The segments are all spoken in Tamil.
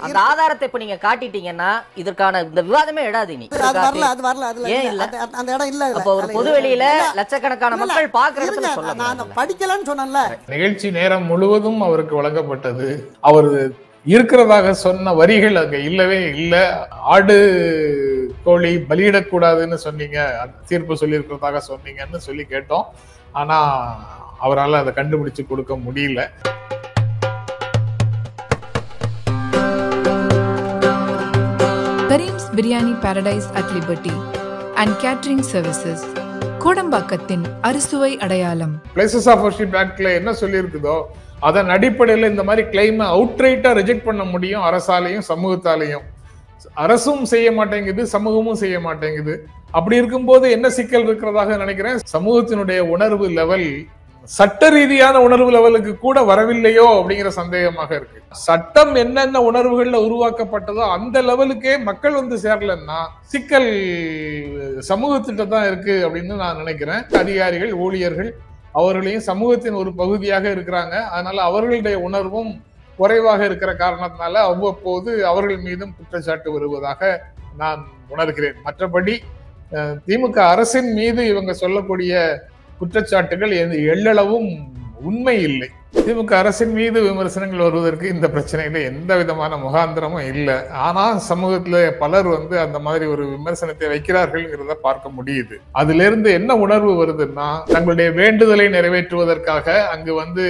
அந்த ஆதாரத்தை இப்ப நீங்க காட்டிட்டீங்கன்னா இதற்கான இந்த விவாதமே எழாது. நீ ஏன் இல்ல அந்த இடம் இல்ல. அப்ப ஒரு பொதுவெளியில லட்சக்கணக்கான மக்கள் பாக்குறதுக்கு சொல்ல நான் படிக்கலன்னு சொன்னேன்ல. நிகழ்ச்சி நேரம் முழுவதும் அவருக்கு வழங்கப்பட்டது. அவர் இருக்கிறதாக சொன்ன வரிகள் அங்க இல்லவே இல்லை. ஆடு கோழி பலியிடக்கூடாதுன்னு சொன்னீங்க, தீர்ப்பு சொல்லி இருக்கிறதாக சொன்னீங்கன்னு சொல்லி கேட்டோம். ஆனா அவரால் அதை கண்டுபிடிச்சு கொடுக்க முடியல. Kareem's Biryani Paradise at Liberty and Catering Services. கோடம்பாக்கத்தின் அறுசுவை அடையாளம். பிளேசஸ் ஆஃப் வர்ஷிப் ஆக்ட்ல என்ன சொல்லி இருக்குதோ அதன் அடிப்படையில் இந்த மாதிரி கிளைமை அவுட்ரைட்டா ரிஜெக்ட் பண்ண முடியும் அரசாலையும் சமூகத்தாலையும். அரசும் செய்ய மாட்டேங்குது, சமூகமும் செய்ய மாட்டேங்குது. அப்படி இருக்கும்போது என்ன சிக்கல் இருக்கிறதாக நினைக்கிறேன். சமூகத்தினுடைய உணர்வு லெவல் சட்ட ரீதியான உணர்வு லெவலுக்கு கூட வரவில்லையோ அப்படிங்கிற சந்தேகமாக இருக்கு. சட்டம் என்னென்ன உணர்வுகள்ல உருவாக்கப்பட்டதோ அந்த லெவலுக்கே மக்கள் வந்து சேரலன்னா சிக்கல் சமூகத்திட்ட தான் இருக்கு அப்படின்னு நான் நினைக்கிறேன். அதிகாரிகள், ஊழியர்கள் அவர்களையும் சமூகத்தின் ஒரு பகுதியாக இருக்கிறாங்க. அதனால அவர்களுடைய உணர்வும் குறைவாக இருக்கிற காரணத்தினால அவ்வப்போது அவர்கள் மீதும் குற்றச்சாட்டு வருவதாக நான் உணர்கிறேன். மற்றபடி திமுக அரசின் மீது இவங்க சொல்லக்கூடிய குற்றச்சாட்டுகள் எள்ளளவும் உண்மை இல்லை. திமுக அரசின் மீது விமர்சனங்கள் வருவதற்கு இந்த பிரச்சனையில எந்த விதமான முகாந்திரமும் இல்லை. ஆனா சமூகத்துல பலர் வந்து அந்த மாதிரி ஒரு விமர்சனத்தை வைக்கிறார்கள்ங்கிறத பார்க்க முடியுது. அதுல இருந்து என்ன உணர்வு வருதுன்னா, தங்களுடைய வேண்டுதலை நிறைவேற்றுவதற்காக அங்கு வந்து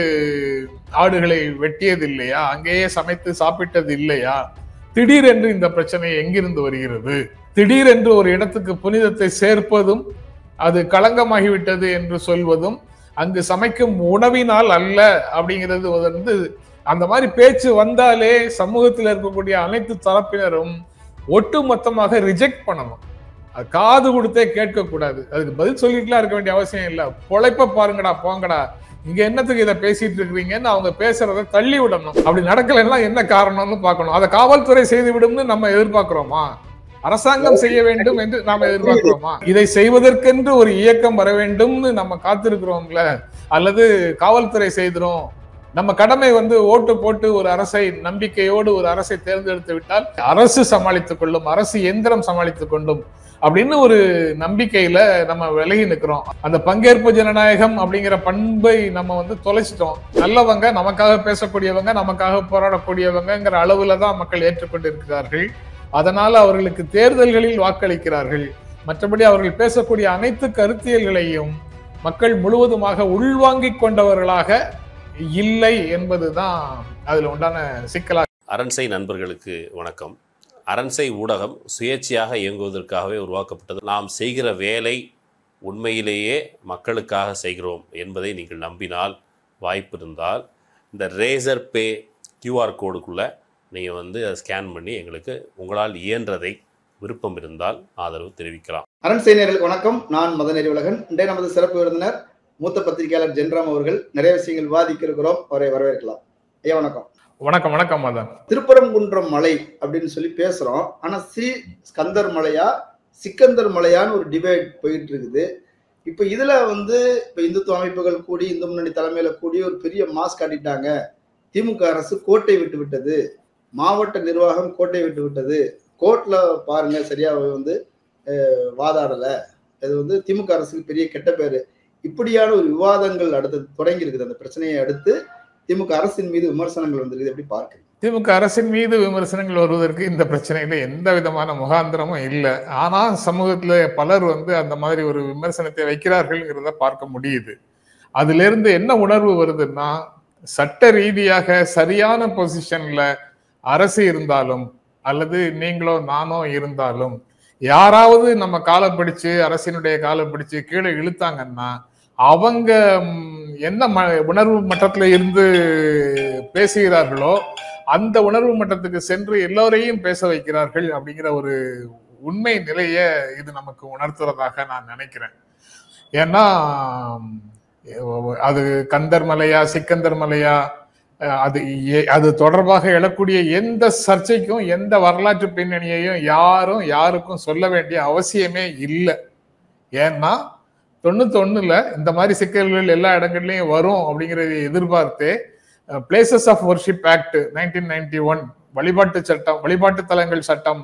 ஆடுகளை வெட்டியது இல்லையா, அங்கேயே சமைத்து சாப்பிட்டது இல்லையா, திடீரென்று இந்த பிரச்சனை எங்கிருந்து வருகிறது, திடீரென்று ஒரு இடத்துக்கு புனிதத்தை சேர்ப்பதும் அது களங்கமாகிவிட்டது என்று சொல்வதும் அங்கு சமைக்கும் உணவினால் அல்ல அப்படிங்கிறது வந்து அந்த மாதிரி பேச்சு வந்தாலே சமூகத்தில் இருக்கக்கூடிய அனைத்து தரப்பினரும் ஒட்டு மொத்தமாக ரிஜெக்ட் பண்ணணும். அது காது கொடுத்தே கேட்க கூடாது. அதுக்கு பதில் சொல்லிட்டுலாம் இருக்க வேண்டிய அவசியம் இல்லை. பொழைப்ப பாருங்கடா, போங்கடா, இங்க என்னத்துக்கு இதை பேசிட்டு இருக்கிறீங்கன்னு அவங்க பேசுறத தள்ளி விடணும். அப்படி நடக்கலைன்னா என்ன காரணம்னு பார்க்கணும். அதை காவல்துறை செய்து விடும்னு நம்ம எதிர்பார்க்கிறோமா? அரசாங்கம் செய்ய வேண்டும் என்று நாம எதிர்பார்க்கிறோமா? இதை செய்வதற்கென்று ஒரு இயக்கம் வர வேண்டும்னு நம்ம காத்திருக்கிறோம்ல, அல்லது காவல்துறை செய்திரும். நம்ம கடமை வந்து ஓட்டு போட்டு ஒரு அரசை நம்பிக்கையோடு ஒரு அரசை தேர்ந்தெடுத்து விட்டால் அரசு சமாளித்துக் கொள்ளும், அரசு எந்திரம் சமாளித்துக் கொள்ளும் அப்படின்னு ஒரு நம்பிக்கையில நம்ம விலகி நிற்கிறோம். அந்த பங்கேற்பு ஜனநாயகம் அப்படிங்கிற பண்பை நம்ம வந்து தொலைச்சிட்டோம். நல்லவங்க, நமக்காக பேசக்கூடியவங்க, நமக்காக போராடக்கூடியவங்கிற அளவுல தான் மக்கள் ஏற்றுக்கொண்டு இருக்கிறார்கள். அதனால அவர்களுக்கு தேர்தல்களில் வாக்களிக்கிறார்கள். மற்றபடி அவர்கள் பேசக்கூடிய அனைத்து கருத்தியல்களையும் மக்கள் முழுவதுமாக உள்வாங்கிக் கொண்டவர்களாக இல்லை என்பதுதான் அதுல உண்டான சிக்கலாக. அரண்சை நண்பர்களுக்கு வணக்கம். அரண்சை ஊடகம் சுயேட்சையாக இயங்குவதற்காகவே உருவாக்கப்பட்டது. நாம் செய்கிற வேலை உண்மையிலேயே மக்களுக்காக செய்கிறோம் என்பதை நீங்கள் நம்பினால், வாய்ப்பு இருந்தால் இந்த ரேசர் பே QR கோடுக்குள்ளே நீங்கள் வந்து அதை ஸ்கேன் பண்ணி எங்களுக்கு உங்களால் இயன்றதை விருப்பம் இருந்தால் ஆதரவு தெரிவிக்கலாம். அரண்சை நேயர்களுக்கு வணக்கம். நான் மதன் அறிவுலகன். இன்றைய நமது சிறப்பு விருந்தினர் மூத்த பத்திரிகையாளர் ஜென்ராம் அவர்கள். நிறைய விஷயங்கள் விவாதிக்க இருக்கிறோம், அவரை வரவேற்கலாம். ஐயா வணக்கம். வணக்கம். வணக்கம் மதன். திருப்பரங்குன்றம் மலை அப்படின்னு சொல்லி பேசுறோம். ஆனா ஸ்ரீ ஸ்கந்தர் மலையா சிக்கந்தர் மலையான்னு ஒரு டிபேட் போயிட்டு இருக்குது. இப்ப இதுல வந்து இப்ப இந்துத்துவ அமைப்புகள் கூடி, இந்து முன்னணி தலைமையில கூடி ஒரு பெரிய மாஸ் காட்டிட்டாங்க. திமுக அரசு கோட்டை விட்டு விட்டது, மாவட்ட நிர்வாகம் கோட்டை விட்டு விட்டது, கோர்ட்ல பாருங்க சரியா வந்து வாதாடல, இது வந்து திமுக அரசுக்கு பெரிய கெட்ட பேரு, இப்படியான ஒரு விவாதங்கள் அடுத்து தொடங்கி இருக்குது. அந்த பிரச்சனையை அடுத்து திமுக அரசின் மீது விமர்சனங்கள் வந்திருக்குது. எப்படி பார்க்குறீங்க? திமுக அரசின் மீது விமர்சனங்கள் வருவதற்கு இந்த பிரச்சனையில எந்த விதமான முகாந்திரமும் இல்லை. ஆனா சமூகத்துல பலர் வந்து அந்த மாதிரி ஒரு விமர்சனத்தை வைக்கிறார்கள்ங்கிறத பார்க்க முடியுது. அதுல இருந்து என்ன உணர்வு வருதுன்னா, சட்ட ரீதியாக சரியான பொசிஷன்ல அரசு இருந்தாலும் அல்லது நீங்களோ நானோ இருந்தாலும் யாராவது நம்ம காலை பிடிச்சு, அரசினுடைய காலை பிடிச்சு கீழே இழுத்தாங்கன்னா அவங்க என்ன உணர்வு மட்டத்துல இருந்து பேசுகிறார்களோ அந்த உணர்வு மட்டத்துக்கு சென்று எல்லோரையும் பேச வைக்கிறார்கள் அப்படிங்கிற ஒரு உண்மை நிலைய இது நமக்கு உணர்த்துறதாக நான் நினைக்கிறேன். ஏன்னா அது கந்தர் மலையா சிக்கந்தர் மலையா, அது தொடர்பாக எழக்கூடிய எந்த சர்ச்சைக்கும் எந்த வரலாற்று பின்னணியையும் யாருக்கும் சொல்ல வேண்டிய அவசியமே இல்லை. ஏன்னா 91ல இந்த மாதிரி சிக்கல்கள் எல்லா இடங்கள்லயும் வரும் அப்படிங்கிறத எதிர்பார்த்து பிளேசஸ் ஆஃப் வர்ஷிப் ஆக்ட் 1991 வழிபாட்டு சட்டம், வழிபாட்டு தலங்கள் சட்டம்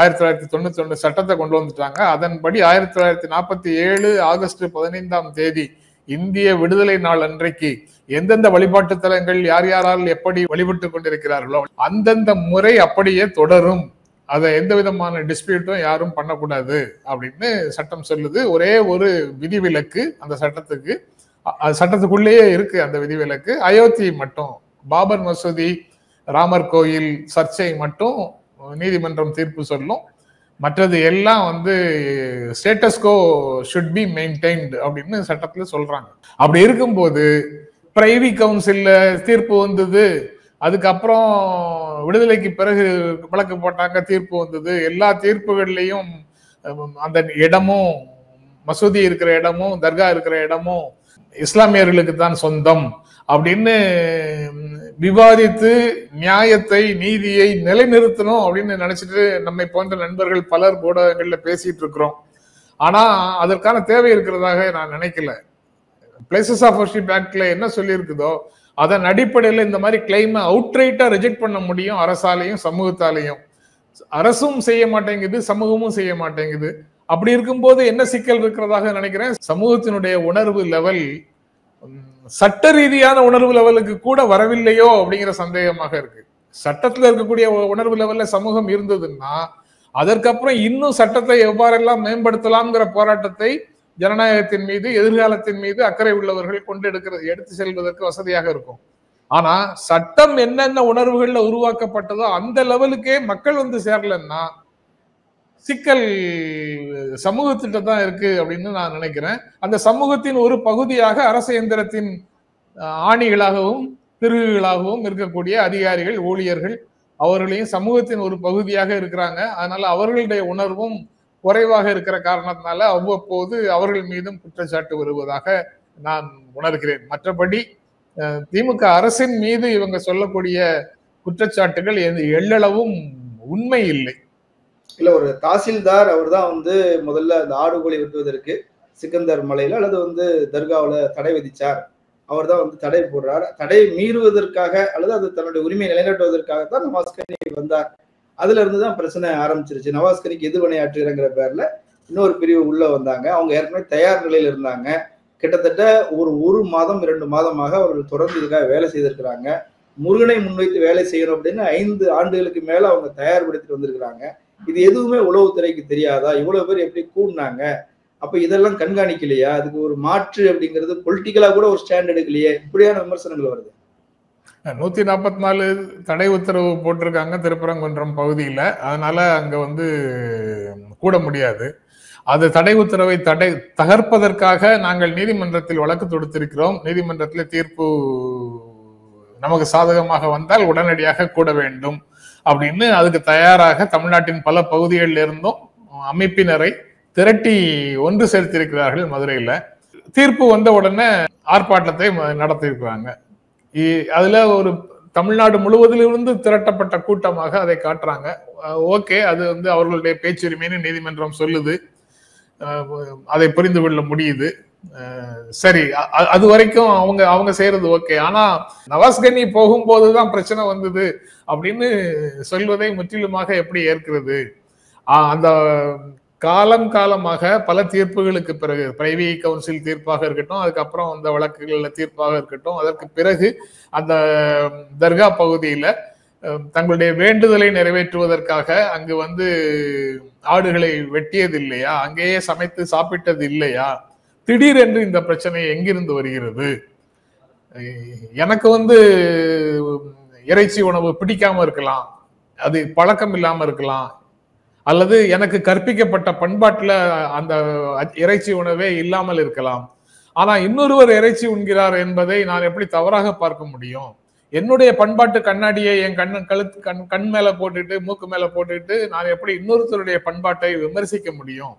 1991 சட்டத்தை கொண்டு வந்துட்டாங்க. அதன்படி 1947 ஆகஸ்ட் 15 இந்திய விடுதலை நாள் அன்றைக்கு எந்தெந்த வழிபாட்டு தலங்கள் யார் யாரால் எப்படி வழிபட்டு கொண்டிருக்கிறார்களோ அந்தந்த முறை அப்படியே தொடரும். அதை எந்த விதமான டிஸ்பியூட்டும் யாரும் பண்ணக்கூடாது அப்படின்னு சட்டம் சொல்லுது. ஒரே ஒரு விதிவிலக்கு அந்த சட்டத்துக்கு, சட்டத்துக்குள்ளேயே இருக்கு அந்த விதிவிலக்கு. அயோத்தி மட்டும், பாபர் மசூதி, ராமர் கோயில் சர்ச்சை மட்டும் நீதிமன்றம் தீர்ப்பு சொல்லும். மற்றது எல்லாம் வந்து ஸ்டேட்டஸ்கோ ஷுட் பி மெயின்டைன்டு அப்படின்னு சட்டத்துல சொல்றாங்க. அப்படி இருக்கும்போது பிரைவி கவுன்சில்ல தீர்ப்பு வந்தது, அதுக்கப்புறம் விடுதலைக்கு பிறகு வழக்கு போட்டாங்க, தீர்ப்பு வந்தது. எல்லா தீர்ப்புகள்லையும் அந்த இடமும், மசூதி இருக்கிற இடமும் தர்கா இருக்கிற இடமும் இஸ்லாமியர்களுக்கு தான் சொந்தம் அப்படின்னு விவாதித்து நியாயத்தை, நீதியை நிலைநிறுத்தணும் அப்படின்னு நினைச்சிட்டு நம்மை போன்ற நண்பர்கள் பலர் ஊடகங்கள்ல பேசிட்டு இருக்கிறோம். ஆனா அதற்கான தேவை இருக்கிறதாக நான் நினைக்கல. பிளேசஸ் ஆஃப் வர்ஷிப் ஆக்ட்ல என்ன சொல்லி இருக்குதோ அதன் அடிப்படையில் இந்த மாதிரி கிளைமை அவுட்ரைட்டா ரிஜெக்ட் பண்ண முடியும் அரசாலையும் சமூகத்தாலையும். அரசும் செய்ய மாட்டேங்குது, சமூகமும் செய்ய மாட்டேங்குது. அப்படி இருக்கும்போது என்ன சிக்கல் இருக்கிறதாக நினைக்கிறேன், சமூகத்தினுடைய உணர்வு லெவல் சட்ட ரீதியான உணர்வு லெவலுக்கு கூட வரவில்லையோ அப்படிங்கிற சந்தேகமாக இருக்கு. சட்டத்துல இருக்கக்கூடிய உணர்வு லெவல்ல சமூகம் இருந்ததுன்னா அதற்கப்புறம் இன்னும் சட்டத்தை எவ்வாறெல்லாம் மேம்படுத்தலாம்ங்கிற போராட்டத்தை ஜனநாயகத்தின் மீது, எதிர்காலத்தின் மீது அக்கறை உள்ளவர்கள் எடுத்து செல்வதற்கு வசதியாக இருக்கும். ஆனா சட்டம் என்னென்ன உணர்வுகள்ல உருவாக்கப்பட்டதோ அந்த லெவலுக்கே மக்கள் வந்து சேரலன்னா சிக்கல் சமூகத்திட்ட தான் இருக்கு அப்படின்னு நான் நினைக்கிறேன். அந்த சமூகத்தின் ஒரு பகுதியாக அரசு இயந்திரத்தின் ஆணிகளாகவும் திருகுகளாகவும் இருக்கக்கூடிய அதிகாரிகள், ஊழியர்கள், அவர்களையும் சமூகத்தின் ஒரு பகுதியாக இருக்கிறாங்க. அதனால அவர்களுடைய உணர்வும் குறைவாக இருக்கிற காரணத்தினால அவ்வப்போது அவர்கள் மீதும் குற்றச்சாட்டு வருவதாக நான் உணர்கிறேன். மற்றபடி திமுக அரசின் மீது இவங்க சொல்லக்கூடிய குற்றச்சாட்டுகள் எள்ளளவும் உண்மை இல்லை. இல்ல, ஒரு தாசில்தார் அவர் தான் வந்து முதல்ல அந்த ஆடுகோழி வெட்டுவதற்கு சிக்கந்தர் மலையில அல்லது வந்து தர்காவில் தடை விதிச்சார். அவர் தான் வந்து தடை போடுறார். தடை மீறுவதற்காக அல்லது அது தன்னுடைய உரிமையை நிலைநாட்டுவதற்காகத்தான் நவாஸ் கனி வந்தார். அதுல இருந்துதான் பிரச்சனை ஆரம்பிச்சிருச்சு. நவாஸ் கனிக்கு எதிர்வினையாற்றுங்கிற பேர்ல இன்னொரு பிரிவு உள்ள வந்தாங்க. அவங்க ஏற்கனவே தயார் நிலையில இருந்தாங்க. கிட்டத்தட்ட ஒரு மாதம் 2 மாதமாக அவர்கள் தொடர்ந்து இதுக்காக வேலை செய்திருக்கிறாங்க. முருகனை முன்வைத்து வேலை செய்யணும் அப்படின்னு 5 ஆண்டுகளுக்கு மேல அவங்க தயார்படுத்திட்டு வந்திருக்கிறாங்க. இது எதுவுமே உளவுத்துறைக்கு தெரியாதா? இவ்வளவு பேர் எப்படி கூடினாங்க? அப்ப இதெல்லாம் கண்காணிக்கலையா? அதுக்கு ஒரு மாற்று அப்படிங்கிறது பொலிட்டிக்கலா கூட ஒரு ஸ்டாண்ட் எடுக்கலையே? இப்படியான விமர்சனங்கள் வருது. 144 தடை உத்தரவு போட்டிருக்காங்க திருப்பரங்குன்றம் பகுதியில. அதனால அங்க வந்து கூட முடியாது. அது தடை உத்தரவை தகர்ப்பதற்காக நாங்கள் நீதிமன்றத்தில் வழக்கு தொடுத்திருக்கிறோம். நீதிமன்றத்தில் தீர்ப்பு நமக்கு சாதகமாக வந்தால் உடனடியாக கூட வேண்டும் அப்படின்னு அதுக்கு தயாராக தமிழ்நாட்டின் பல பகுதிகளில் இருந்தும் அமைப்பினரை திரட்டி ஒன்று சேர்த்திருக்கிறார்கள். மதுரையில தீர்ப்பு வந்த உடனே ஆர்ப்பாட்டத்தை நடத்தியிருக்கிறாங்க. அதுல ஒரு தமிழ்நாடு முழுவதிலிருந்து திரட்டப்பட்ட கூட்டமாக அதை காட்டுறாங்க. ஓகே, அது வந்து அவர்களுடைய பேச்சுரிமைன்னு நீதிமன்றம் சொல்லுது, அதை புரிந்து கொள்ள முடியுது. சரி, அது வரைக்கும் அவங்க செய்யறது ஓகே. ஆனா நவாஸ் கனி போகும்போதுதான் பிரச்சனை வந்தது அப்படின்னு சொல்வதை முற்றிலுமாக எப்படி ஏற்கிறது? அந்த காலமாக பல தீர்ப்புகளுக்கு பிறகு, பிரைவி கவுன்சில் தீர்ப்பாக இருக்கட்டும், அதுக்கப்புறம் அந்த வழக்குகள்ல தீர்ப்பாக இருக்கட்டும், அதற்கு பிறகு அந்த தர்கா பகுதியில தங்களுடைய வேண்டுதலை நிறைவேற்றுவதற்காக அங்கு வந்து ஆடுகளை வெட்டியது இல்லையா? அங்கேயே சமைத்து சாப்பிட்டது இல்லையா? திடீரென்று இந்த பிரச்சனை எங்கிருந்து வருகிறது? எனக்கு வந்து இறைச்சி உணவு பிடிக்காம இருக்கலாம், அது பழக்கம் இல்லாம இருக்கலாம், அல்லது எனக்கு கற்பிக்கப்பட்ட பண்பாட்டுல அந்த இறைச்சி உணவே இல்லாமல் இருக்கலாம். ஆனா இன்னொருவர் இறைச்சி உண்கிறார் என்பதை நான் எப்படி தவறாக பார்க்க முடியும்? என்னுடைய பண்பாட்டு கண்ணாடியை என் கண் மேல போட்டுட்டு, மூக்கு மேல போட்டுட்டு நான் எப்படி இன்னொருத்தருடைய பண்பாட்டை விமர்சிக்க முடியும்?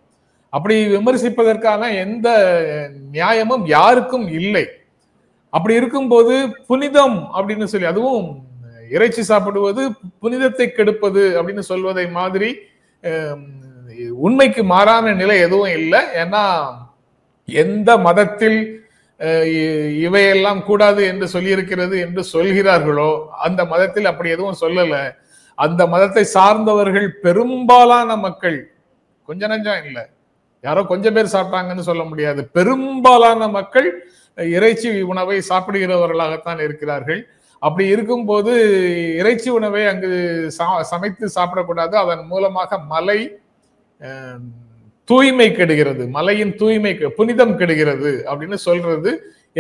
அப்படி விமர்சிப்பதற்கான எந்த நியாயமும் யாருக்கும் இல்லை. அப்படி இருக்கும்போது புனிதம் அப்படின்னு சொல்லி, அதுவும் இறைச்சி சாப்பிடுவது புனிதத்தை கெடுப்பது அப்படின்னு சொல்வதை மாதிரி உண்மைக்கு மாறான நிலை எதுவும் இல்லை. ஏன்னா எந்த மதத்தில் இவையெல்லாம் கூடாது என்று சொல்லியிருக்கிறது என்று சொல்கிறார்களோ அந்த மதத்தில் அப்படி எதுவும் சொல்லல. அந்த மதத்தை சார்ந்தவர்கள் பெரும்பாலான மக்கள், கொஞ்ச நஞ்சம் இல்லை, யாரோ கொஞ்சம் பேர் சாப்பிட்டாங்கன்னு சொல்ல முடியாது, பெரும்பாலான மக்கள் இறைச்சி உணவை சாப்பிடுகிறவர்களாகத்தான் இருக்கிறார்கள். அப்படி இருக்கும்போது இறைச்சி உணவை அங்கு சமைத்து சாப்பிடக்கூடாது. அதன் மூலமாக மலை தூய்மை கெடுகிறது, மலையின் தூய்மை புனிதம் கெடுகிறது அப்படின்னு சொல்றது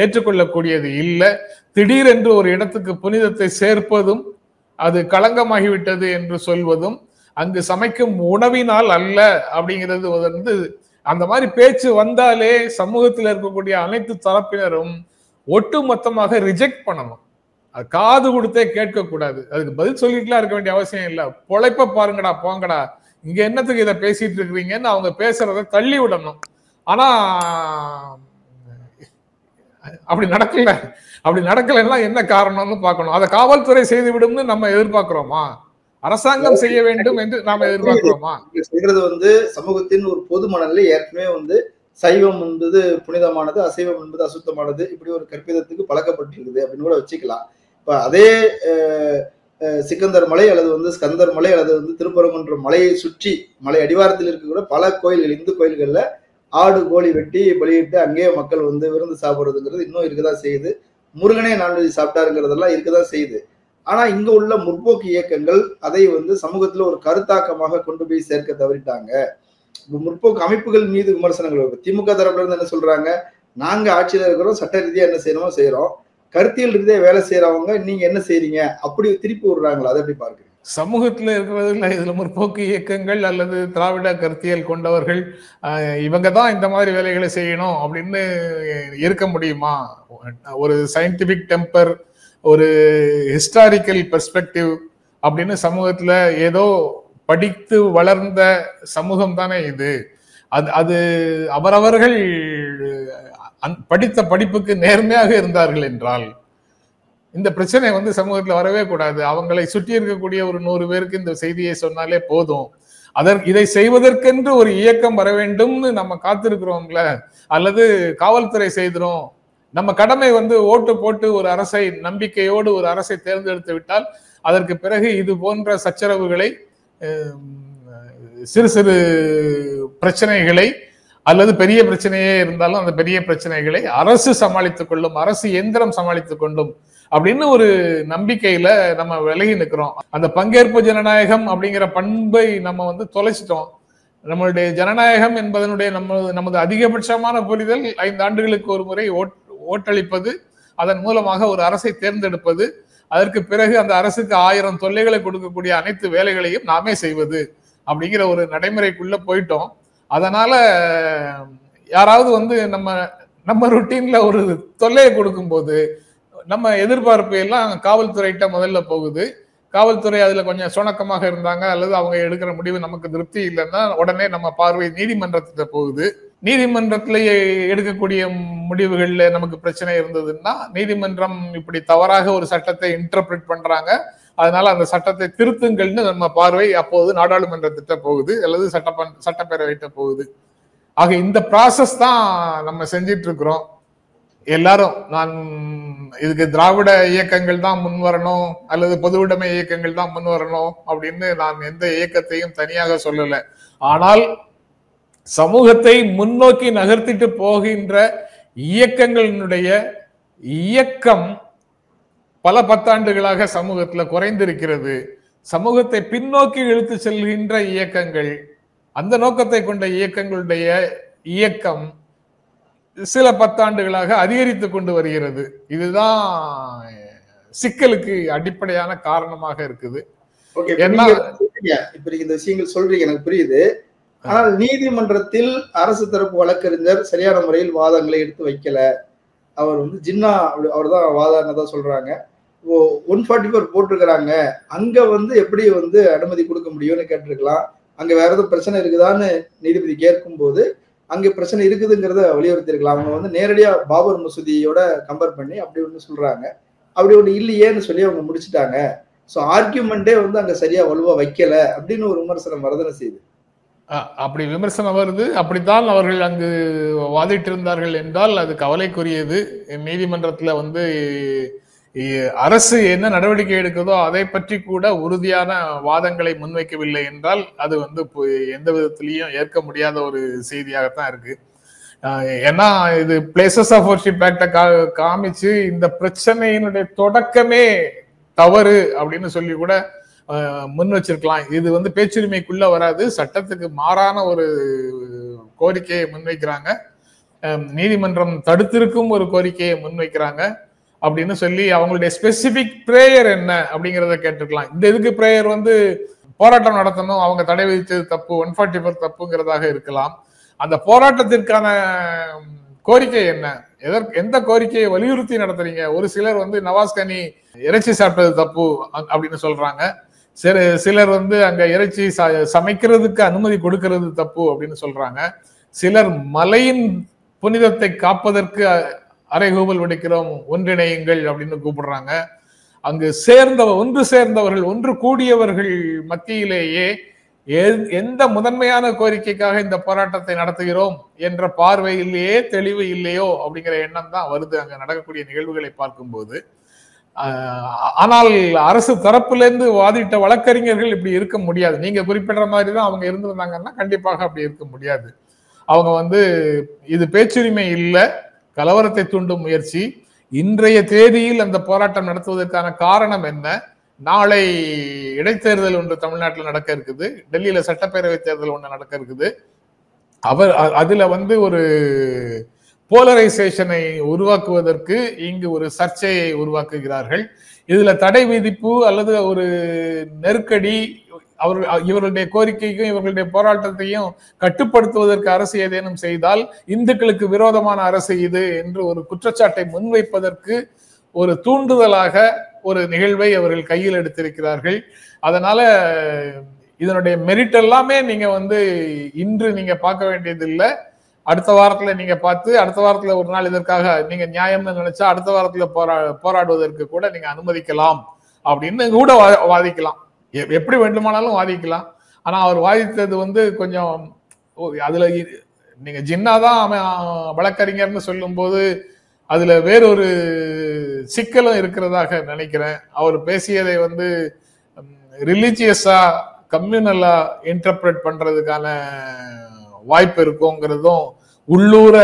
ஏற்றுக்கொள்ளக்கூடியது இல்லை. திடீரென்று ஒரு இடத்துக்கு புனிதத்தை சேர்ப்பதும் அது களங்கமாகிவிட்டது என்று சொல்வதும் அங்கு சமைக்கும் உணவினால் அல்ல அப்படிங்கிறது வந்து, அந்த மாதிரி பேச்சு வந்தாலே சமூகத்தில் இருக்கக்கூடிய அனைத்து தரப்பினரும் ஒட்டு மொத்தமாக ரிஜெக்ட் பண்ணணும். அது காது கொடுத்தே கேட்கக்கூடாது. அதுக்கு பதில் சொல்லிட்டுலாம் இருக்க வேண்டிய அவசியம் இல்லை. பொழைப்ப பாருங்கடா, போங்கடா, இங்க என்னத்துக்கு இதை பேசிட்டு இருக்கிறீங்கன்னு அவங்க பேசுறத தள்ளி விடணும். ஆனா அப்படி நடக்கல. அப்படி நடக்கலைன்னா என்ன காரணம்னு பார்க்கணும். அதை காவல்துறை செய்து விடும்னு நம்ம எதிர்பார்க்கிறோமா? அரசாங்கம் செய்ய வேண்டும் என்று நாம எதிர்பார்க்கிறோமா? செய்யறது வந்து சமூகத்தின் ஒரு பொது மனநிலை ஏற்கனவே வந்து சைவம் என்பது புனிதமானது, அசைவம் என்பது அசுத்தமானது, இப்படி ஒரு கற்பிதத்துக்கு பழக்கப்பட்டிருக்குது அப்படின்னு கூட வச்சுக்கலாம். இப்ப அதே சிக்கந்தர் மலை அல்லது வந்து ஸ்கந்தர் மலை அல்லது வந்து திருப்பரங்குன்றம் மலையை சுற்றி மலை அடிவாரத்தில் இருக்கக்கூட பல கோயில்கள், இந்து கோயில்கள்ல ஆடு கோழி வெட்டி பலியிட்டு அங்கேயே மக்கள் வந்து விருந்து சாப்பிடுறதுங்கிறது இன்னும் இருக்கதான் செய்யுது. முருகனே நான்வெஜ் சாப்பிட்டாருங்கிறதெல்லாம் இருக்கதான் செய்யுது. ஆனா இங்க உள்ள முற்போக்கு இயக்கங்கள் அதை வந்து சமூகத்துல ஒரு கருத்தாக்கமாக கொண்டு போய் சேர்க்க தவறிட்டாங்க. முற்போக்கு அமைப்புகள் மீது விமர்சனங்கள் திமுக தரப்புல இருந்து என்ன சொல்றாங்க, நாங்க ஆட்சியில இருக்கிறோம், சட்ட ரீதியா என்ன செய்யணுமோ செய்யறோம், கருத்தியல் ரீதியா வேலை செய்யறவங்க நீங்க என்ன செய்றீங்க அப்படி திருப்பி விடுறாங்களா? அதை எப்படி பார்க்குறீங்க? சமூகத்துல இருக்கிறதுல இதுல முற்போக்கு இயக்கங்கள் அல்லது திராவிட கருத்தியல் கொண்டவர்கள் இவங்க தான் இந்த மாதிரி வேலைகளை செய்யணும் அப்படின்னு இருக்க முடியுமா? ஒரு சயின்டிபிக் டெம்பர், ஒரு ஹிஸ்டாரிக்கல் பெர்ஸ்பெக்டிவ் அப்படின்னு சமூகத்துல ஏதோ படித்து வளர்ந்த சமூகம் தானே இது. அது அவரவர்கள் படித்த படிப்புக்கு நேர்மையாக இருந்தார்கள் என்றால் இந்த பிரச்சனை வந்து சமூகத்துல வரவே கூடாது. அவங்களை சுற்றி இருக்கக்கூடிய ஒரு 100 பேருக்கு இந்த செய்தியை சொன்னாலே போதும். இதை செய்வதற்கென்று ஒரு இயக்கம் வர வேண்டும்னு நம்ம காத்திருக்கிறோம்ல, அல்லது காவல்துறை செய்திரும். நம்ம கடமை வந்து ஓட்டு போட்டு ஒரு அரசை, நம்பிக்கையோடு ஒரு அரசை தேர்ந்தெடுத்து விட்டால் அதற்கு பிறகு இது போன்ற சச்சரவுகளை, சிறு சிறு பிரச்சனைகளை அல்லது பெரிய பிரச்சனையே இருந்தாலும் அந்த பெரிய பிரச்சனைகளை அரசு சமாளித்துக் கொள்ளும், அரசு இயந்திரம் சமாளித்துக் கொள்ளும் அப்படின்னு ஒரு நம்பிக்கையில நம்ம விலகி நிற்கிறோம். அந்த பங்கேற்பு ஜனநாயகம் அப்படிங்கிற பண்பை நம்ம வந்து தொலைச்சிட்டோம். நம்மளுடைய ஜனநாயகம் என்பதனுடைய நமது அதிகபட்சமான புரிதல் 5 ஆண்டுகளுக்கு ஒரு முறை ஓட்டளிப்பது, அதன் மூலமாக ஒரு அரசை தேர்ந்தெடுப்பது, அதற்கு பிறகு அந்த அரசுக்கு 1000 தொல்லைகளை கொடுக்கக்கூடிய அனைத்து வேலைகளையும் நாமே செய்வது அப்படிங்கிற ஒரு நடைமுறைக்குள்ள போயிட்டோம். அதனால யாராவது வந்து நம்ம ருட்டீன்ல ஒரு தொல்லையை கொடுக்கும்போது நம்ம எதிர்பார்ப்பு எல்லாம் காவல்துறைகிட்ட முதல்ல போகுது. காவல்துறை அதுல கொஞ்சம் சுணக்கமாக இருந்தாங்க அல்லது அவங்க எடுக்கிற முடிவு நமக்கு திருப்தி இல்லைன்னா உடனே நம்ம பார்வை நீதிமன்றத்திட்ட போகுது. நீதிமன்றத்திலேயே எடுக்கக்கூடிய முடிவுகள்ல நமக்கு பிரச்சனை இருந்ததுன்னா நீதிமன்றம் இப்படி தவறாக ஒரு சட்டத்தை இன்டர்பிரட் பண்றாங்க, அதனால அந்த சட்டத்தை திருத்துங்கள்னு நம்ம பார்வை அப்போது நாடாளுமன்றத்திட்ட போகுது அல்லது சட்டப்பேரவைகிட்ட போகுது. ஆக இந்த ப்ராசஸ் தான் நம்ம செஞ்சிட்டு இருக்கிறோம் எல்லாரும். நான் இதுக்கு திராவிட இயக்கங்கள் தான் முன் வரணும் அல்லது பொது உடைமை இயக்கங்கள் தான் முன் வரணும் அப்படின்னு நான் எந்த இயக்கத்தையும் தனியாக சொல்லல. ஆனால் சமூகத்தை முன்னோக்கி நகர்த்திட்டு போகின்ற இயக்கங்களினுடைய இயக்கம் பல 10 ஆண்டுகளாக சமூகத்துல குறைந்திருக்கிறது. சமூகத்தை பின்னோக்கி இழுத்து செல்கின்ற இயக்கங்கள், அந்த நோக்கத்தை கொண்ட இயக்கங்களுடைய இயக்கம் சில 10 ஆண்டுகளாக அதிகரித்து கொண்டு வருகிறது. இதுதான் சிக்கலுக்கு அடிப்படையான காரணமாக இருக்குது. இப்ப இந்த விஷயங்கள் சொல்றீங்க, எனக்கு புரியுது. ஆனால் நீதிமன்றத்தில் அரசு தரப்பு வழக்கறிஞர் சரியான முறையில் வாதங்களை எடுத்து வைக்கல. அவர் வந்து ஜின்னா அவர் தான் வாதாடினதா சொல்றாங்க. 144 போட்டிருக்கிறாங்க, அங்க வந்து எப்படி வந்து அனுமதி கொடுக்க முடியும்னு கேட்டிருக்கலாம். அங்க வேற ஏதாவது பிரச்சனை இருக்குதான்னு நீதிபதி கேட்கும் போது அங்க பிரச்சனை இருக்குதுங்கிறத வலியுறுத்தி இருக்கலாம். அவங்க வந்து நேரடியா பாபர் மசூதியோட கம்பேர் பண்ணி அப்படி ஒண்ணு சொல்றாங்க, அப்படி ஒண்ணு இல்லையேன்னு சொல்லி அவங்க முடிச்சுட்டாங்க. ஸோ ஆர்கியூமெண்டே வந்து அங்க சரியா வலுவா வைக்கல அப்படின்னு ஒரு விமர்சனம் வரதானே செய்யுது. அப்படி விமர்சனம் வருது. அப்படித்தான் அவர்கள் அங்கு வாதிட்டு இருந்தார்கள் என்றால் அது கவலைக்குரியது. நீதிமன்றத்துல வந்து அரசு என்ன நடவடிக்கை எடுக்குதோ அதை பற்றி கூட உறுதியான வாதங்களை முன்வைக்கவில்லை என்றால் அது வந்து எந்த விதத்திலையும் ஏற்க முடியாத ஒரு செய்தியாகத்தான் இருக்கு. ஏன்னா இது பிளேசஸ் ஆஃப் வர்ஷிப் ஆக்ட காமிச்சு இந்த பிரச்சனையினுடைய தொடக்கமே தவறு அப்படின்னு சொல்லி கூட முன் வச்சிருக்கலாம். இது வந்து பேச்சுரிமைக்குள்ள வராது, சட்டத்துக்கு மாறான ஒரு கோரிக்கையை முன்வைக்கிறாங்க. நீதிமன்றம் தடுத்திருக்கும் ஒரு கோரிக்கையை முன்வைக்கிறாங்க அப்படின்னு சொல்லி அவங்களுடைய ஸ்பெசிபிக் பிரேயர் என்ன அப்படிங்கிறத கேட்டுக்கலாம். இந்த இதுக்கு பிரேயர் வந்து போராட்டம் நடத்தணும், அவங்க தடை விதித்தது தப்பு, 144 தப்புங்கிறதாக இருக்கலாம். அந்த போராட்டத்திற்கான கோரிக்கை என்ன, எந்த கோரிக்கையை வலியுறுத்தி நடத்துறீங்க? ஒரு சிலர் வந்து நவாஸ் கனி இறைச்சி சாப்பிட்டது தப்பு அப்படின்னு சொல்றாங்க. சிலர் வந்து அங்க இறைச்சி சமைக்கிறதுக்கு அனுமதி கொடுக்கிறது தப்பு அப்படின்னு சொல்றாங்க. சிலர் மலையின் புனிதத்தை காப்பதற்கு அறைகூவல் விடுக்கிறோம், ஒன்றிணையுங்கள் அப்படின்னு கூப்பிடுறாங்க. அங்கு ஒன்று சேர்ந்தவர்கள், ஒன்று கூடியவர்கள் மத்தியிலேயே எந்த முதன்மையான கோரிக்கைக்காக இந்த போராட்டத்தை நடத்துகிறோம் என்ற பார்வை இல்லையே, தெளிவு இல்லையோ அப்படிங்கிற எண்ணம் தான் வருது அங்க நடக்கக்கூடிய நிகழ்வுகளை பார்க்கும்போது. ஆனால் அரசு தரப்புலேருந்து வாதிட்ட வழக்கறிஞர்கள் இப்படி இருக்க முடியாது. நீங்க குறிப்பிடுற மாதிரிதான் அவங்க இருந்திருந்தாங்கன்னா கண்டிப்பாக அப்படி இருக்க முடியாது. அவங்க வந்து இது பேச்சுரிமை இல்லை, கலவரத்தை தூண்டும் முயற்சி. இன்றைய தேதியில் அந்த போராட்டம் நடத்துவதற்கான காரணம் என்ன? நாளை இடைத்தேர்தல் ஒன்று தமிழ்நாட்டில் நடக்க இருக்குது, டெல்லியில சட்டப்பேரவை தேர்தல் ஒன்று நடக்க இருக்குது. அதுல வந்து ஒரு போலரைசேஷனை உருவாக்குவதற்கு இங்கு ஒரு சர்ச்சையை உருவாக்குகிறார்கள். இதுல தடை விதிப்பு அல்லது ஒரு நெருக்கடி, இவர்களுடைய கோரிக்கைக்கும் இவர்களுடைய போராட்டத்தையும் கட்டுப்படுத்துவதற்கு அரசு ஏதேனும் செய்தால் இந்துக்களுக்கு விரோதமான அரசு இது என்று ஒரு குற்றச்சாட்டை முன்வைப்பதற்கு ஒரு தூண்டுதலாக ஒரு நிகழ்வை அவர்கள் கையில் எடுத்திருக்கிறார்கள். அதனால இதனுடைய மெரிட் எல்லாமே நீங்க வந்து இன்று நீங்க பார்க்க வேண்டியதில்லை, அடுத்த வாரத்துல நீங்க பார்த்து அடுத்த வாரத்துல ஒரு நாள் இதற்காக நீங்க நியாயம்னு நினைச்சா அடுத்த வாரத்துல போராடுவதற்கு கூட நீங்க அனுமதிக்கலாம் அப்படின்னு கூட வாதிக்கலாம், எப்படி வேண்டுமானாலும் வாதிக்கலாம். ஆனா அவர் வாதித்தது வந்து கொஞ்சம் அதுல நீங்க ஜின்னாதான் வழக்கறிஞர்னு சொல்லும் போது அதுல வேறொரு சிக்கலும் இருக்கிறதாக நினைக்கிறேன். அவர் பேசியதை வந்து ரிலீஜியஸா கம்யூனலா இன்டர்பிரட் பண்றதுக்கான வாய்ப்பு இருக்குங்கிறதும் உள்ளூர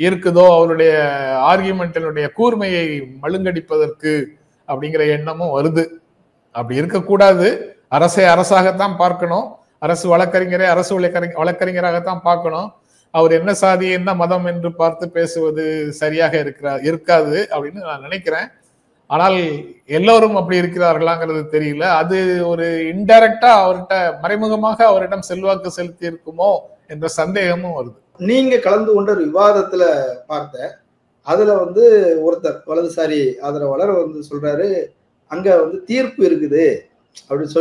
இருக்குதோ அவருடைய ஆர்கியூமெண்டினுடைய கூர்மையை மழுங்கடிப்பதற்கு அப்படிங்கிற எண்ணமும் வருது. அப்படி இருக்கக்கூடாது. அரசை அரசாகத்தான் பார்க்கணும், அரசு வழக்கறிஞரை அரசு வழக்கறிஞராகத்தான் பார்க்கணும். அவர் என்ன சாதி என்ன மதம் என்று பார்த்து பேசுவது சரியாக இருக்காது அப்படின்னு நான் நினைக்கிறேன். ஆனால் எல்லோரும் அப்படி இருக்கிறார்களாங்கிறது தெரியல. அது ஒரு இன்டைரக்டா அவர்கிட்ட மறைமுகமாக அவரிடம் செல்வாக்கு செலுத்தி இருக்குமோ என்ற சந்தேகமும் வருது. நீங்க கலந்து கொண்ட ஒரு விவாதத்துல பார்த்த அதுல வந்து ஒருத்தர் வலதுசாரி ஆதரவாளர் வந்து சொல்றாரு, அங்க வந்து தீர்ப்பு இருக்குது அப்படின்னு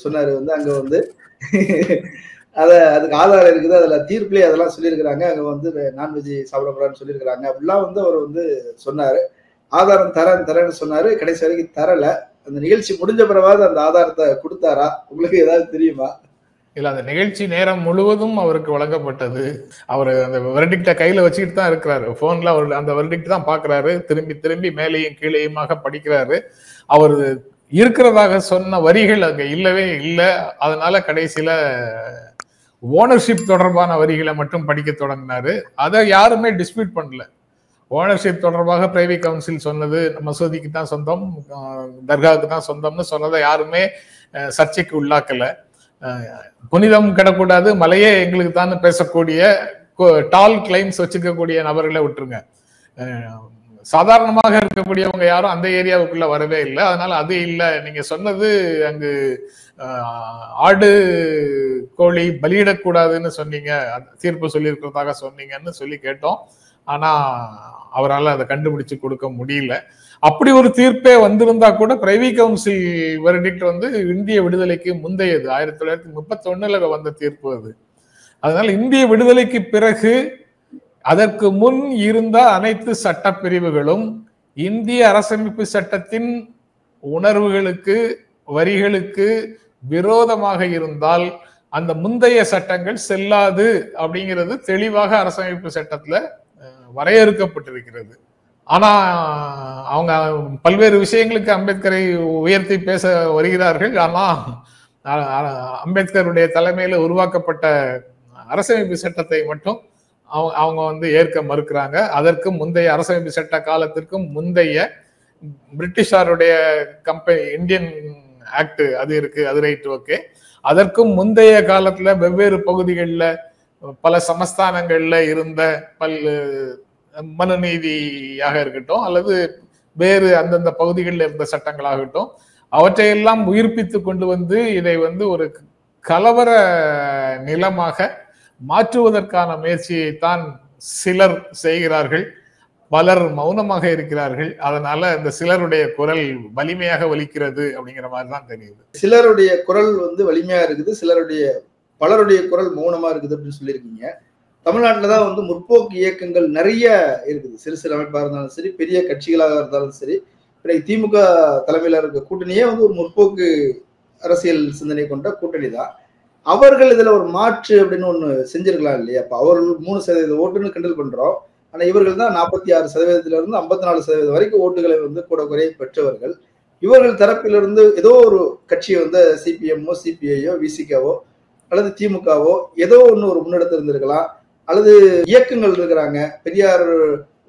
சொன்னாரு. வந்து அங்க வந்து அதுக்கு ஆதாரம் இருக்குது, அதுல தீர்ப்புலேயே அதெல்லாம் சொல்லியிருக்கிறாங்க, அங்க வந்து நான்வெஜ் சாப்பிடக்கூடாதுன்னு சொல்லியிருக்கிறாங்க அப்படிலாம் வந்து அவர் வந்து சொன்னாரு. ஆதாரம் தரேன்னு சொன்னாரு, கடைசி வரைக்கும் தரல. அந்த நிகழ்ச்சி முடிஞ்ச பிறவாது அந்த ஆதாரத்தை கொடுத்தாரா? உங்களுக்கு ஏதாவது தெரியுமா? இல்ல, அந்த நிகழ்ச்சி நேரம் முழுவதும் அவருக்கு வழங்கப்பட்டது. அவர் அந்த வெர்டிக்ட கையில வச்சுக்கிட்டு தான் இருக்கிறாரு, போன்ல அவர் அந்த வெர்டிக்ட் தான் பாக்குறாரு, திரும்பி திரும்பி மேலேயும் கீழேயுமாக படிக்கிறாரு. அவர் இருக்கிறதாக சொன்ன வரிகள் அங்க இல்லவே இல்லை. அதனால கடைசியில ஓனர்ஷிப் தொடர்பான வரிகளை மட்டும் படிக்க தொடங்கினாரு. அதை யாருமே டிஸ்பியூட் பண்ணல. ஓனர்ஷிப் தொடர்பாக பிரைவி கவுன்சில் சொன்னது மசூதிக்கு தான் சொந்தம், தர்காவுக்கு தான் சொந்தம்னு சொன்னதை யாருமே சர்ச்சைக்கு உள்ளாக்கல. புனிதம் கிடக்கூடாது, மலையே எங்களுக்கு தான் பேசக்கூடிய டால் கிளைம்ஸ் வச்சுக்கக்கூடிய நபர்களை விட்டுருங்க. சாதாரணமாக இருக்கக்கூடியவங்க யாரும் அந்த ஏரியாவுக்குள்ள வரவே இல்லை. அதனால அது இல்லை. நீங்க சொன்னது அங்கு ஆடு கோழி பலியிடக்கூடாதுன்னு சொன்னீங்க, தீர்ப்பு சொல்லியிருக்கிறதாக சொன்னீங்கன்னு சொல்லி கேட்டோம். ஆனா அவரால் அதை கண்டுபிடிச்சு கொடுக்க முடியல. அப்படி ஒரு தீர்ப்பே வந்திருந்தா கூட பிரைவி கவுன்சில் வெர்டிக்ட் வந்து இந்திய விடுதலைக்கு முந்தையது, 1931 வந்த தீர்ப்பு அது. அதனால இந்திய விடுதலைக்கு பிறகு அதற்கு முன் இருந்த அனைத்து சட்ட பிரிவுகளும் இந்திய அரசமைப்பு சட்டத்தின் உணர்வுகளுக்கு வரிகளுக்கு விரோதமாக இருந்தால் அந்த முந்தைய சட்டங்கள் செல்லாது அப்படிங்கிறது தெளிவாக அரசமைப்பு சட்டத்துல வரையறுக்கப்பட்டிருக்கிறது. ஆனா அவங்க பல்வேறு விஷயங்களுக்கு அம்பேத்கரை உயர்த்தி பேச வருகிறார்கள். ஆனா அம்பேத்கருடைய தலைமையில உருவாக்கப்பட்ட அரசமைப்பு சட்டத்தை மட்டும் அவங்க ஏற்க மறுக்கிறாங்க. அதற்கு முந்தைய அரசமைப்பு சட்ட காலத்திற்கும் முந்தைய பிரிட்டிஷாருடைய இந்தியன் ஆக்ட் அது இருக்கு, அது ரைட், ஓகே. அதற்கும் முந்தைய காலத்துல வெவ்வேறு பகுதிகளில் பல சமஸ்தானங்கள்ல இருந்த மனுநீதியாக இருக்கட்டும் அல்லது வேறு அந்தந்த பகுதிகளில் இருந்த சட்டங்களாகட்டும், அவற்றையெல்லாம் உயிர்ப்பித்து கொண்டு வந்து இதை ஒரு கலவர நிலமாக மாற்றுவதற்கான முயற்சியை தான் சிலர் செய்கிறார்கள். பலர் மௌனமாக இருக்கிறார்கள். அதனால இந்த சிலருடைய குரல் வலிமையாக ஒலிக்கிறது அப்படிங்கிற மாதிரி தான் தெரியுது. சிலருடைய குரல் வலிமையா இருக்குது, பலருடைய குரல் மௌனமா இருக்குது அப்படின்னு சொல்லியிருக்கீங்க. தமிழ்நாட்டில்தான் முற்போக்கு இயக்கங்கள் நிறைய இருக்குது. சிறு சிறு அமைப்பா இருந்தாலும் சரி, பெரிய கட்சிகளாக இருந்தாலும் சரி. இன்னைக்கு திமுக தலைமையில இருக்க கூட்டணியே ஒரு முற்போக்கு அரசியல் சிந்தனை கொண்ட கூட்டணி தான். அவர்கள் இதுல ஒரு மாற்று அப்படின்னு ஒண்ணு செஞ்சிருக்கலாம் இல்லையா? அப்ப அவர்கள் 3% ஓட்டுன்னு கிண்டல் பண்றோம். ஆனா இவர்கள் தான் 46% இருந்து 54% வரைக்கும் ஓட்டுகளை கூட குறைய பெற்றவர்கள். இவர்கள் தரப்பிலிருந்து ஏதோ ஒரு கட்சியை சிபிஎம்மோ சிபிஐயோ விசிகாவோ அல்லது திமுகவோ ஏதோ ஒரு முன்னெடுத்து இருந்திருக்கலாம். அல்லது இயக்கங்கள் இருக்கிறாங்க, பெரியார்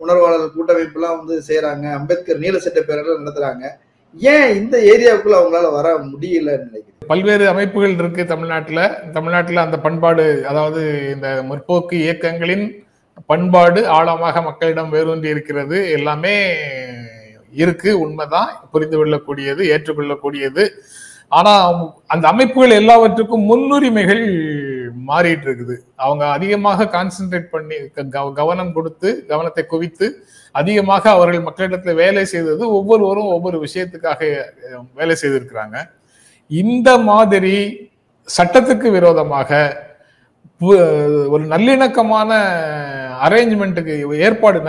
உணர்வாளர் கூட்டமைப்பு எல்லாம் செய்யறாங்க, அம்பேத்கர் நீல சட்ட பேரெல்லாம் நடத்துறாங்க. ஏன் இந்த ஏரியாவுக்குள்ள அவங்களால வர முடியலன்னு நினைக்கிறேன். பல்வேறு அமைப்புகள் இருக்கு தமிழ்நாட்டுல அந்த பண்பாடு, அதாவது இந்த முற்போக்கு இயக்கங்களின் பண்பாடு ஆழமாக மக்களிடம் வேரூன்றி இருக்கிறது. எல்லாமே இருக்கு, உண்மைதான், புரிந்து கொள்ளக்கூடியது, ஏற்றுக்கொள்ளக்கூடியது. ஆனா அந்த அமைப்புகள் எல்லாவற்றுக்கும் முன்னுரிமைகள் மாறிட்டு இருக்குது. அவங்க அதிகமாக கான்சென்ட்ரேட் பண்ணி கவனம் கொடுத்து கவனத்தை குவித்து அதிகமாக அவர்கள் மக்களிடத்துல வேலை செய்தது ஒவ்வொருவரும் ஒவ்வொரு விஷயத்துக்காக வேலை செய்திருக்கிறாங்க. இந்த மாதிரி சட்டத்துக்கு விரோதமாக ஒரு நல்லிணக்கமான அரேஞ்ச்மெண்ட்டுக்கு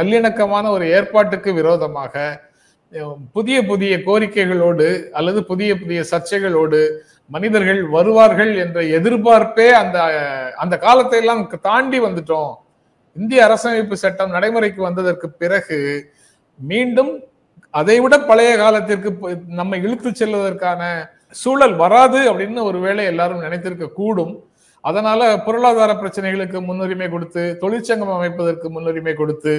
நல்லிணக்கமான ஒரு ஏற்பாட்டுக்கு விரோதமாக புதிய புதிய கோரிக்கைகளோடு அல்லது புதிய புதிய சர்ச்சைகளோடு மனிதர்கள் வருவார்கள் என்ற எதிர்பார்ப்பே அந்த காலத்தை எல்லாம் தாண்டி வந்துட்டோம். இந்திய அரசமைப்பு சட்டம் நடைமுறைக்கு வந்ததற்கு பிறகு மீண்டும் அதைவிட பழைய காலத்திற்கு நம்மை இழுத்து செல்வதற்கான சூழல் வராது அப்படின்னு ஒருவேளை எல்லாரும் நினைத்திருக்க கூடும். அதனால பொருளாதார பிரச்சனைகளுக்கு முன்னுரிமை கொடுத்து, தொழிற்சங்கம் அமைப்பதற்கு முன்னுரிமை கொடுத்து,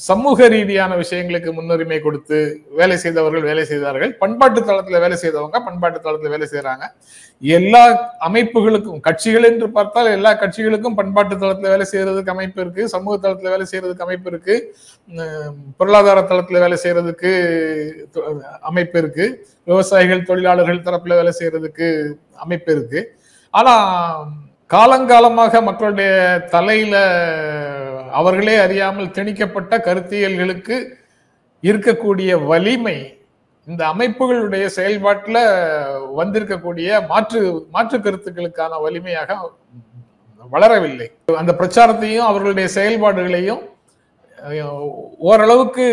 சமூக ரீதியான விஷயங்களுக்கு முன்னுரிமை கொடுத்து வேலை செய்தவர்கள் வேலை செய்தார்கள். பண்பாட்டு தளத்துல வேலை செய்தவங்க பண்பாட்டு தளத்துல வேலை செய்யறாங்க. எல்லா அமைப்புகளுக்கும், கட்சிகள் என்று பார்த்தால் எல்லா கட்சிகளுக்கும் பண்பாட்டு தளத்துல வேலை செய்யறதுக்கு அமைப்பு இருக்கு, சமூக தளத்துல வேலை செய்யறதுக்கு அமைப்பு இருக்கு, பொருளாதார தளத்துல வேலை செய்யறதுக்கு அமைப்பு இருக்கு, விவசாயிகள் தொழிலாளர்கள் தரப்புல வேலை செய்யறதுக்கு அமைப்பு இருக்கு. ஆனா காலங்காலமாக மக்களுடைய தலையில அவர்களே அறியாமல் திணிக்கப்பட்ட கருத்தியல்களுக்கு இருக்கக்கூடிய வலிமை இந்த அமைப்புகளுடைய செயல்பாட்டுல வந்திருக்கக்கூடிய மாற்று கருத்துக்களுக்கான வலிமையாக வளரவில்லை. அந்த பிரச்சாரத்தையும் அவர்களுடைய செயல்பாடுகளையும் ஓரளவுக்கு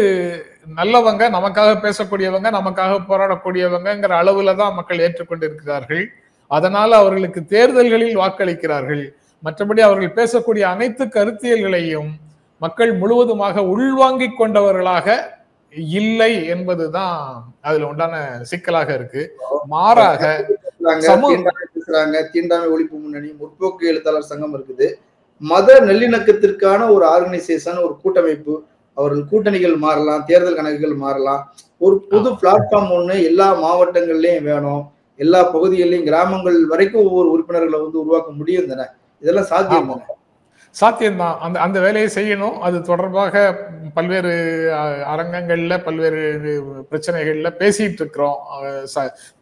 நல்லவங்க, நமக்காக பேசக்கூடியவங்க, நமக்காக போராடக்கூடியவங்கிற அளவுல தான் மக்கள் ஏற்றுக்கொண்டிருக்கிறார்கள். அதனால அவர்களுக்கு தேர்தல்களில் வாக்களிக்கிறார்கள். மற்றபடி அவர்கள் பேசக்கூடிய அனைத்து கருத்தியல்களையும் மக்கள் முழுவதுமாக உள்வாங்கிக் கொண்டவர்களாக இல்லை என்பதுதான் அதுல உண்டான சிக்கலாக இருக்கு. மாறாக தீண்டாமை ஒழிப்பு முன்னணி, முற்போக்கு எழுத்தாளர் சங்கம் இருக்குது, மத நல்லிணக்கத்திற்கான ஒரு ஆர்கனைசேஷன், ஒரு கூட்டமைப்பு. அவர்கள் கூட்டணிகள் மாறலாம், தேர்தல் கணக்குகள் மாறலாம். ஒரு புது பிளாட்ஃபார்ம் ஒண்ணு எல்லா மாவட்டங்கள்லயும் வேணும், எல்லா பகுதிகளிலும் கிராமங்கள் வரைக்கும் ஒவ்வொரு உறுப்பினர்களை உருவாக்க முடியும் தானே? இதெல்லாம் சாத்தியம் தானே? சாத்தியம்தான். அந்த வேலையை செய்யணும். அது தொடர்பாக பல்வேறு அரங்கங்கள்ல பல்வேறு பிரச்சனைகள்ல பேசிட்டு இருக்கிறோம்.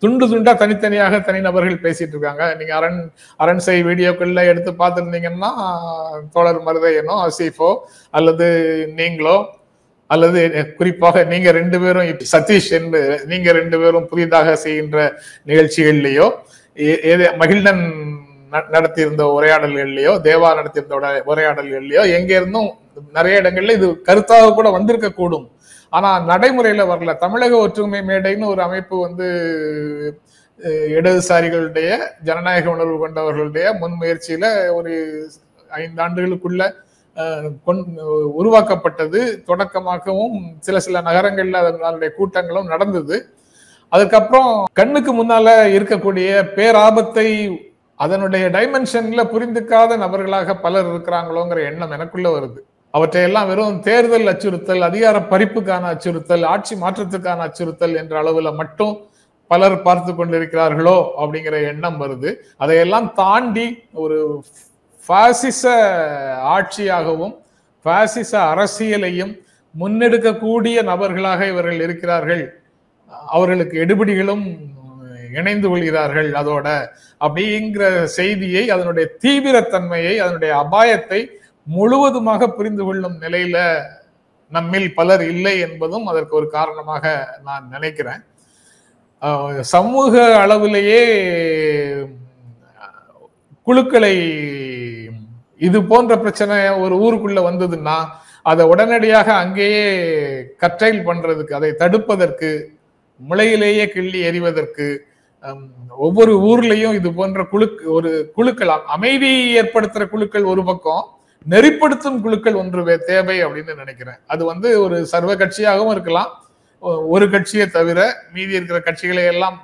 துண்டு துண்டா தனித்தனியாக தனிநபர்கள் பேசிட்டு இருக்காங்க. நீங்க அரண்சை வீடியோக்கள்ல எடுத்து பார்த்துருந்தீங்கன்னா தோழர் மருதையனோ அசீஃபோ அல்லது நீங்களோ அல்லது குறிப்பாக நீங்க 2 பேரும் சதீஷ் என்று நீங்க 2 பேரும் புதிதாக செய்கின்ற நிகழ்ச்சிகள்லயோ, மகிழ்நன் நடத்தியிருந்த உரையாடல்கள்லயோ, தேவா நடத்தியிருந்த உரையாடல்கள்லயோ எங்க இருந்தும் நிறைய இடங்கள்ல இது கருத்தாக கூட வந்திருக்க கூடும். ஆனா நடைமுறையில வரல. தமிழக ஒற்றுமை மேடைன்னு ஒரு அமைப்பு இடதுசாரிகளுடைய ஜனநாயக உணர்வு கொண்டவர்களுடைய முன்முயற்சியில ஒரு 5 ஆண்டுகளுக்குள்ள உருவாக்கப்பட்டது. தொடக்கமாகவும் சில நகரங்கள்ல அதனுடைய கூட்டங்களும் நடந்தது. அதுக்கப்புறம் கண்ணுக்கு முன்னால இருக்கக்கூடிய பேராபத்தை அதனுடைய டைமென்ஷன்ல புரிந்துக்காத நபர்களாக பலர் இருக்கிறாங்களோங்கிற எண்ணம் எனக்குள்ள வருது. அவற்றையெல்லாம் வெறும் தேர்தல் அச்சுறுத்தல், அதிகார பறிப்புக்கான அச்சுறுத்தல், ஆட்சி மாற்றத்துக்கான அச்சுறுத்தல் என்ற அளவுல மட்டும் பலர் பார்த்து கொண்டிருக்கிறார்களோ அப்படிங்கிற எண்ணம் வருது. அதையெல்லாம் தாண்டி ஒரு பாசிச ஆட்சியாகவும் பாசிச அரசியலையும் முன்னெடுக்கக்கூடிய நபர்களாக இவர்கள் இருக்கிறார்கள். அவர்களுக்கு எடுபிடிகளும் இணைந்து கொள்கிறார்கள் அதோட அப்படிங்கிற செய்தியை, அதனுடைய தீவிரத்தன்மையை, அதனுடைய அபாயத்தை முழுவதுமாக புரிந்து கொள்ளும் நிலையில நம்மில் பலர் இல்லை என்பதும் அதற்கு ஒரு காரணமாக நான் நினைக்கிறேன். சமூக அளவிலேயே குழுக்களை, இது போன்ற பிரச்சனை ஒரு ஊருக்குள்ள வந்ததுன்னா அதை உடனடியாக அங்கேயே கற்றைல் பண்றதுக்கு, அதை தடுப்பதற்கு, முளையிலேயே கிள்ளி எறிவதற்கு ஒவ்வொரு ஊர்லயும் இது போன்ற குழுக்கள், அமைதி ஏற்படுத்துற குழுக்கள் ஒரு பக்கம், நெறிப்படுத்தும் குழுக்கள் ஒன்று தேவை அப்படின்னு நினைக்கிறேன். அது ஒரு சர்வ கட்சியாகவும் இருக்கலாம், ஒரு கட்சியை தவிர மீதி இருக்கிற கட்சிகளை எல்லாம்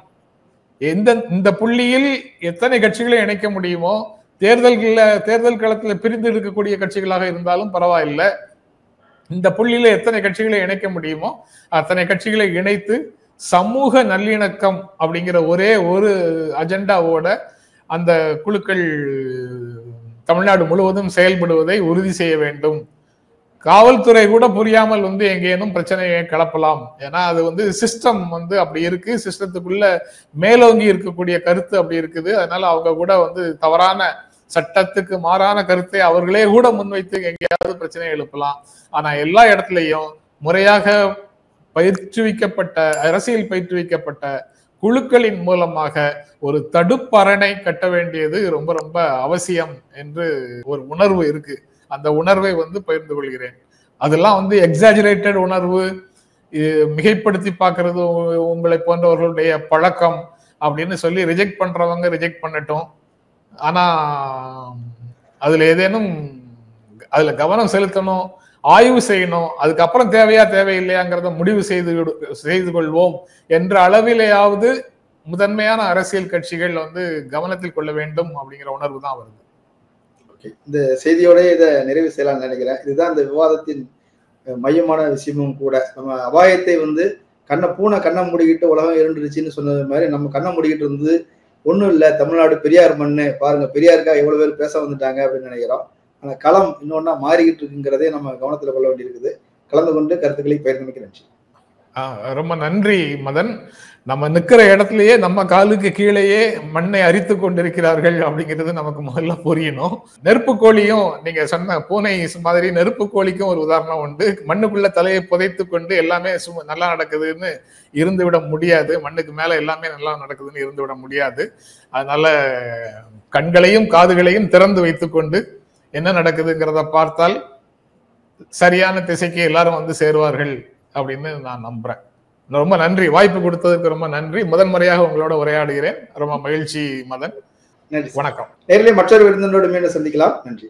இந்த புள்ளியில் எத்தனை கட்சிகளை இணைக்க முடியுமோ, தேர்தல் களத்தில் பிரிந்து எடுக்கக்கூடிய கட்சிகளாக இருந்தாலும் பரவாயில்லை, இந்த புள்ளியில எத்தனை கட்சிகளை இணைக்க முடியுமோ அத்தனை கட்சிகளை இணைத்து சமூக நல்லிணக்கம் அப்படிங்கிற ஒரே ஒரு அஜெண்டாவோட அந்த குழுக்கள் தமிழ்நாடு முழுவதும் செயல்படுவதை உறுதி செய்ய வேண்டும். காவல்துறை கூட புரியாமல் எங்கேனும் பிரச்சனையை கிளப்பலாம். ஏன்னா அது சிஸ்டம் அப்படி இருக்கு, சிஸ்டத்துக்குள்ள மேலோங்கி இருக்கக்கூடிய கருத்து அப்படி இருக்குது. அதனால அவங்க கூட தவறான, சட்டத்துக்கு மாறான கருத்தை அவர்களே கூட முன்வைத்து எங்கேயாவது பிரச்சனையை எழுப்பலாம். ஆனா எல்லா இடத்துலையும் முறையாக பயிற்றுவிக்கப்பட்ட, அரசியல் பயிற்றுவிக்கப்பட்ட குழுக்களின் மூலமாக ஒரு தடுப்பரணை கட்ட வேண்டியது ரொம்ப ரொம்ப அவசியம் என்று ஒரு உணர்வு இருக்கு. அந்த உணர்வை பகிர்ந்து கொள்கிறேன். அதெல்லாம் எக்ஸாஜரேட்டட் உணர்வு, மிகைப்படுத்தி பார்க்கறது உங்களை போன்றவர்களுடைய பழக்கம் அப்படின்னு சொல்லி ரிஜெக்ட் பண்றவங்க ரிஜெக்ட் பண்ணட்டும். ஆனா அதுல ஏதேனும் அதுல கவனம் செலுத்தணும், ஆய்வு செய்யணும், அதுக்கப்புறம் தேவையா தேவையில்லையாங்கிறத முடிவு செய்து கொள்வோம் என்ற அளவிலேயாவது முதன்மையான அரசியல் கட்சிகள் கவனத்தில் கொள்ள வேண்டும் அப்படிங்கிற உணர்வு தான் வருது. இந்த செய்தியோட இதை நிறைவு செய்யலாம்னு நினைக்கிறேன். இதுதான் இந்த விவாதத்தின் மையமான விஷயமும் கூட. நம்ம அபாயத்தை கண்ணை மூடிக்கிட்டு உலகம் இருந்துருச்சுன்னு சொன்னது மாதிரி நம்ம கண்ணை மூடிக்கிட்டு இருந்து ஒன்றும் இல்லை, தமிழ்நாடு பெரியார் மண்ணு, பாருங்க பெரியாருக்காக எவ்வளவு பேர் பேச வந்துட்டாங்க அப்படின்னு நினைக்கிறோம். ஆனால் களம் இன்னொன்னா மாறிக்கிட்டு இருக்குங்கிறதே நம்ம கவனத்துல கொள்ள வேண்டியிருக்குது. கலந்து கொண்டு கருத்துக்களை பகிர்ந்தமைக்கு நன்றி. ரொம்ப நன்றி மதன். நம்ம நிக்கிற இடத்துலயே நம்ம காலுக்கு கீழேயே மண்ணை அரித்து கொண்டிருக்கிறார்கள் அப்படிங்கிறது நமக்கு முதல்ல புரியணும். நெருப்பு கோழியும், நீங்க சொன்ன பூனை மாதிரி நெருப்பு கோழிக்கும் ஒரு உதாரணம் உண்டு. மண்ணுக்குள்ள தலையை புதைத்து கொண்டு எல்லாமே நல்லா நடக்குதுன்னு இருந்து விட முடியாது, மண்ணுக்கு மேல எல்லாமே நல்லா நடக்குதுன்னு இருந்து விட முடியாது. அதனால கண்களையும் காதுகளையும் திறந்து வைத்துக்கொண்டு என்ன நடக்குதுங்கிறத பார்த்தால் சரியான திசைக்கு எல்லாரும் சேருவார்கள் அப்படின்னு நான் நம்புறேன். ரொம்ப நன்றி, வாய்ப்பு கொடுத்ததுக்கு ரொம்ப நன்றி. முதன்முறையாக உங்களோட உரையாடுகிறேன். ரொம்ப மகிழ்ச்சி மதன். நன்றி, வணக்கம். நேரிலே மற்றொரு விருந்தினரோடு மீண்டும் சந்திக்கலாம். நன்றி.